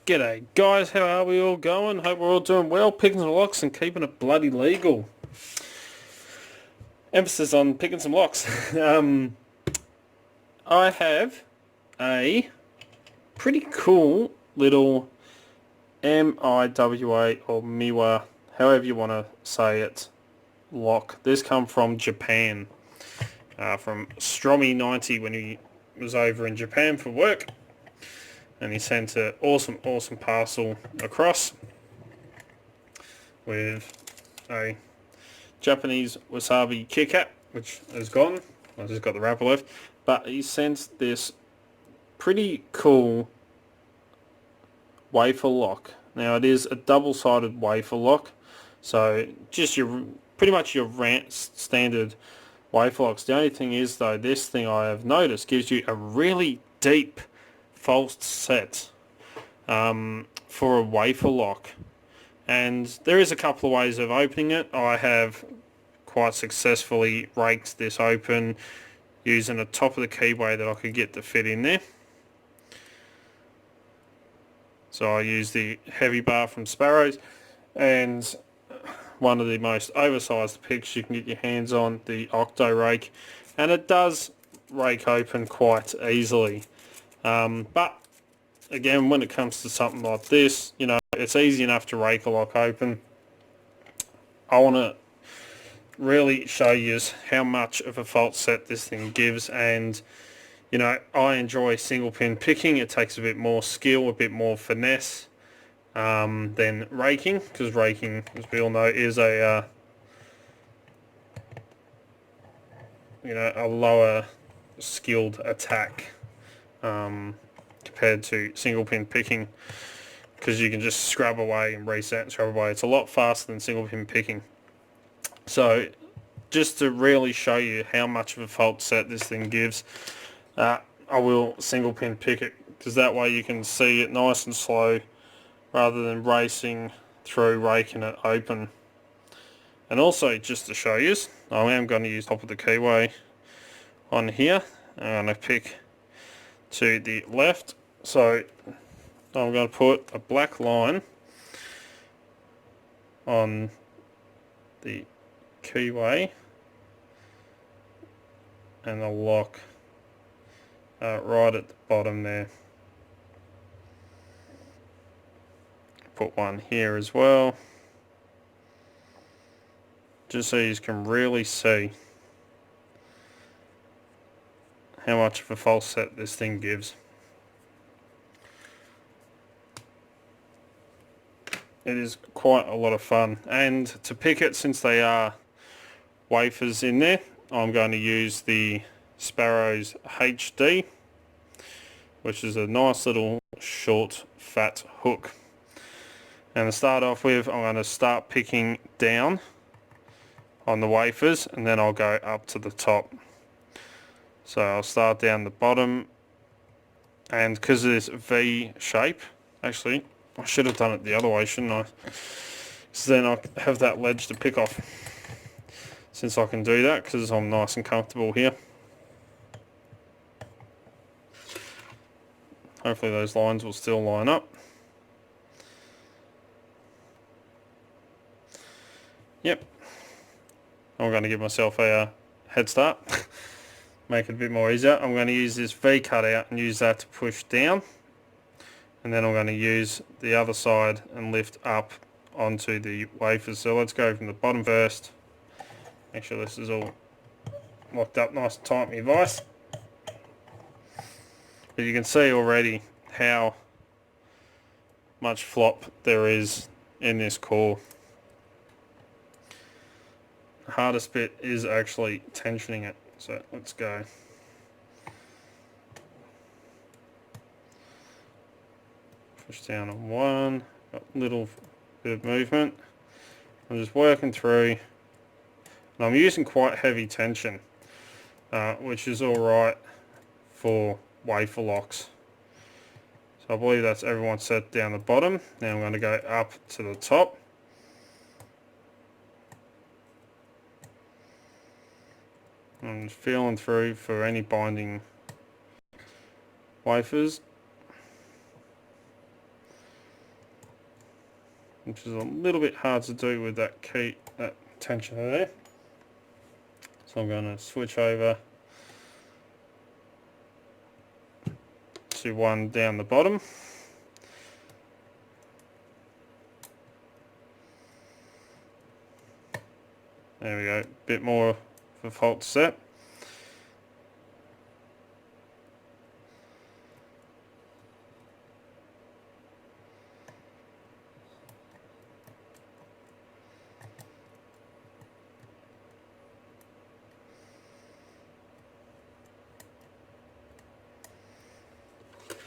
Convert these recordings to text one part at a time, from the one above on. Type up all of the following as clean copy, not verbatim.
G'day guys, how are we all going? Hope we're all doing well, picking some locks and keeping it bloody legal. Emphasis on picking some locks. I have a pretty cool little Miwa or Miwa, however you want to say it, lock. This come from Japan, from Stromy90 when he was over in Japan for work. And he sent an awesome parcel across with a Japanese wasabi Kit Kat, which is gone. I just got the wrapper left. But he sent this pretty cool wafer lock. Now it is a double-sided wafer lock, so just pretty much your standard wafer locks. The only thing is though, this thing I have noticed gives you a really deep false set for a wafer lock, and there is a couple of ways of opening it. I have quite successfully raked this open using the top of the keyway that I could get to fit in there. So I use the heavy bar from Sparrows and one of the most oversized picks you can get your hands on, the Octo Rake, and it does rake open quite easily. But again, when it comes to something like this, you know, it's easy enough to rake a lock open. I want to really show you how much of a fault set this thing gives, and you know, I enjoy single pin picking. It takes a bit more skill, a bit more finesse than raking, because raking, as we all know, is a a lower skilled attack compared to single pin picking, because you can just scrub away and reset and scrub away. It's a lot faster than single pin picking. So just to really show you how much of a fault set this thing gives, I will single pin pick it, because that way you can see it nice and slow rather than racing through raking it open. And also, just to show you, I am going to use top of the keyway on here. I'm going to pick to the left, so I'm going to put a black line on the keyway and the lock right at the bottom there. Put one here as well, just so you can really see how much of a false set this thing gives. It is quite a lot of fun, and to pick it, since they are wafers in there, I'm going to use the Sparrows HD, which is a nice little short fat hook. And to start off with, I'm going to start picking down on the wafers, and then I'll go up to the top. So I'll start down the bottom, and because of this V shape, actually I should have done it the other way, shouldn't I? So then I have that ledge to pick off, since I can do that because I'm nice and comfortable here. Hopefully those lines will still line up. Yep. I'm going to give myself a head start, make it a bit more easier. I'm going to use this V cutout and use that to push down, and then I'm going to use the other side and lift up onto the wafers. So let's go from the bottom first. Make sure this is all locked up nice and tight in my vise. But you can see already how much flop there is in this core. The hardest bit is actually tensioning it. So let's go. Push down on one, got a little bit of movement. I'm just working through, and I'm using quite heavy tension, which is alright for wafer locks. So I believe that's everyone set down the bottom. Now I'm going to go up to the top. I'm feeling through for any binding wafers. which is a little bit hard to do with that tensioner there. So I'm going to switch over to one down the bottom. There we go, a bit more of a fault set.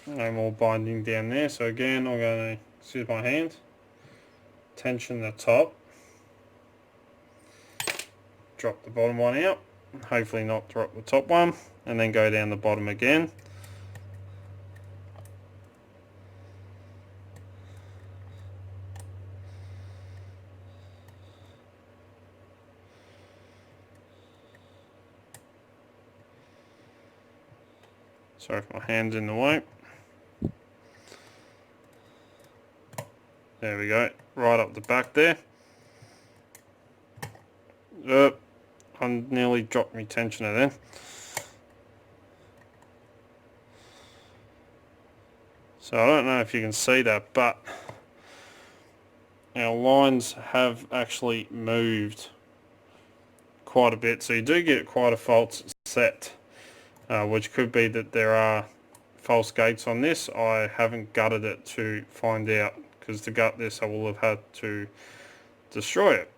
No more binding down there, so again I'm going to use my hand, tension the top, drop the bottom one out, hopefully not drop the top one, and then go down the bottom again. Sorry if my hand's in the way. There we go, right up the back there. I nearly dropped my tensioner then. So I don't know if you can see that, but our lines have actually moved quite a bit. So you do get quite a false set, which could be that there are false gates on this. I haven't gutted it to find out, because to gut this I will have had to destroy it.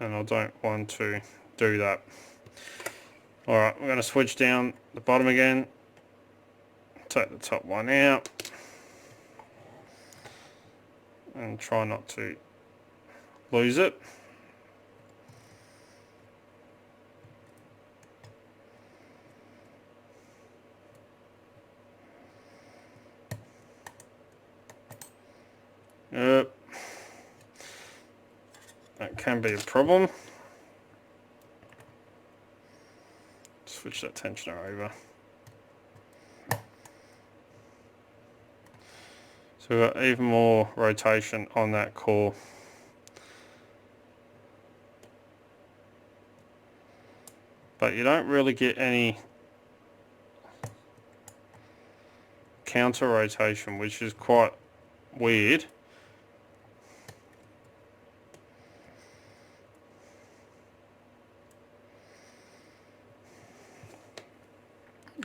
And I don't want to do that. Alright, we're going to switch down the bottom again, take the top one out, and try not to lose it. Yep. That can be a problem. Switch that tensioner over. So we've got even more rotation on that core. But you don't really get any counter rotation, which is quite weird.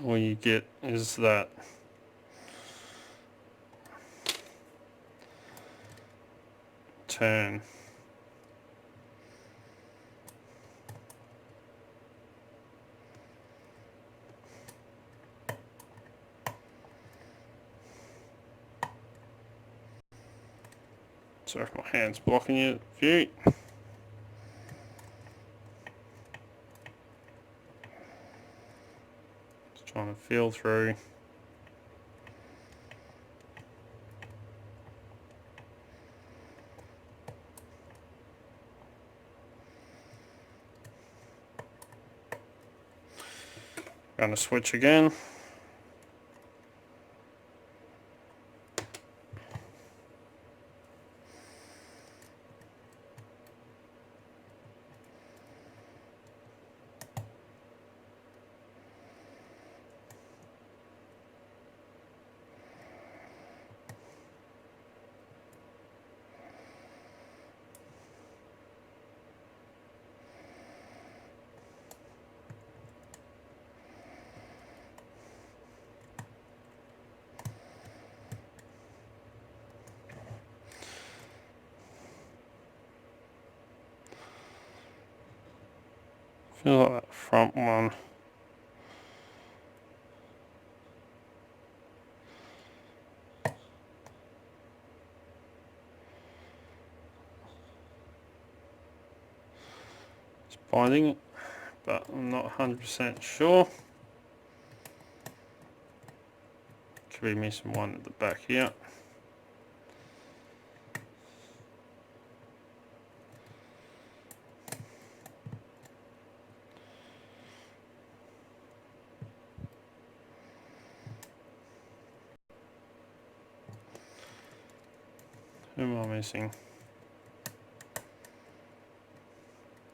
All you get is that turn. Sorry if my hand's blocking your view. Just trying to feel through. Going to switch again. Feel like that front one. It's binding it, but I'm not 100% sure. Could be missing one at the back here. Who am I missing?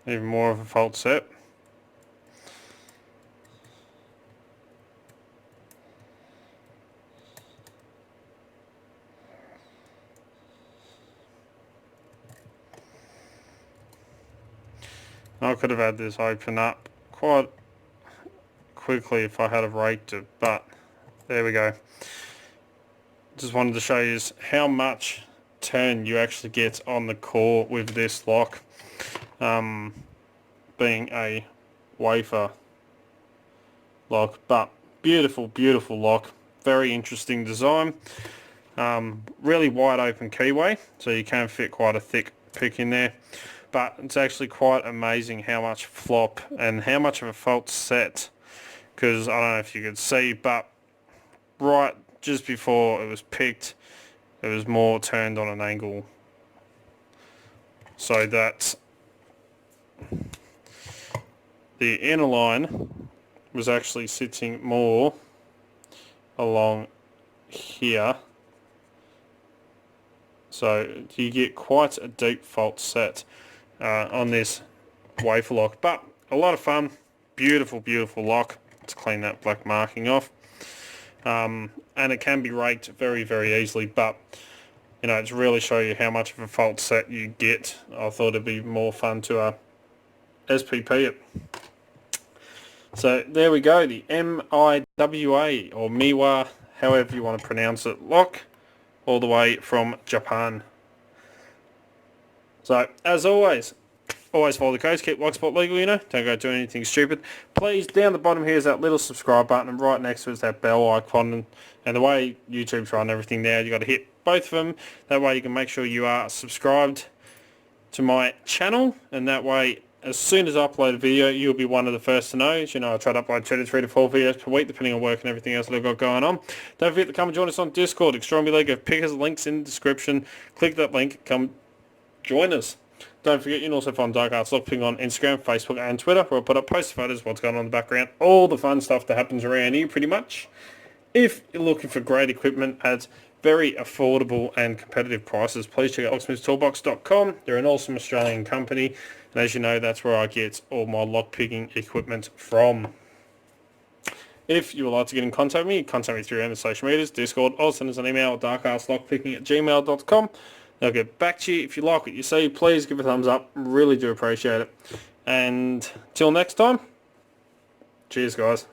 Even more of a fault set. I could have had this open up quite quickly if I had have raked it, but there we go. Just wanted to show you how much turn you actually get on the core with this lock, being a wafer lock. But beautiful lock, very interesting design, really wide open keyway, so you can fit quite a thick pick in there. But it's actually quite amazing how much flop and how much of a fault set, because I don't know if you could see, but right just before it was picked, it was more turned on an angle, so that the inner line was actually sitting more along here, so you get quite a deep fault set on this wafer lock. But a lot of fun, beautiful lock. Let's clean that black marking off, and it can be raked very easily, but you know, it's really show you how much of a fault set you get. I thought it'd be more fun to SPP it. So there we go, the MIWA or Miwa, however you want to pronounce it, lock, all the way from Japan. So as always follow the codes, keep Locksport legal, you know, don't go do anything stupid. Please, down the bottom here is that little subscribe button, and right next to it is that bell icon, and the way YouTube's run everything now, you got to hit both of them. That way you can make sure you are subscribed to my channel, and that way as soon as I upload a video, you'll be one of the first to know. As you know, I try to upload 2 to 3 to 4 videos per week, depending on work and everything else that I've got going on. Don't forget to come and join us on Discord, Extraordinary League of Pickers. Links in the description. Click that link, come join us. Don't forget you can also find Dark Arts Lockpicking on Instagram, Facebook and Twitter, where I put up post photos, what's going on in the background, all the fun stuff that happens around here pretty much. If you're looking for great equipment at very affordable and competitive prices, please check out locksmithstoolbox.com. They're an awesome Australian company, and as you know, that's where I get all my lockpicking equipment from. If you would like to get in contact with me, contact me through any social medias, Discord, or send us an email at darkartslockpicking@gmail.com. I'll get back to you. If you like what you see, please give it a thumbs up. Really do appreciate it. And till next time, cheers guys.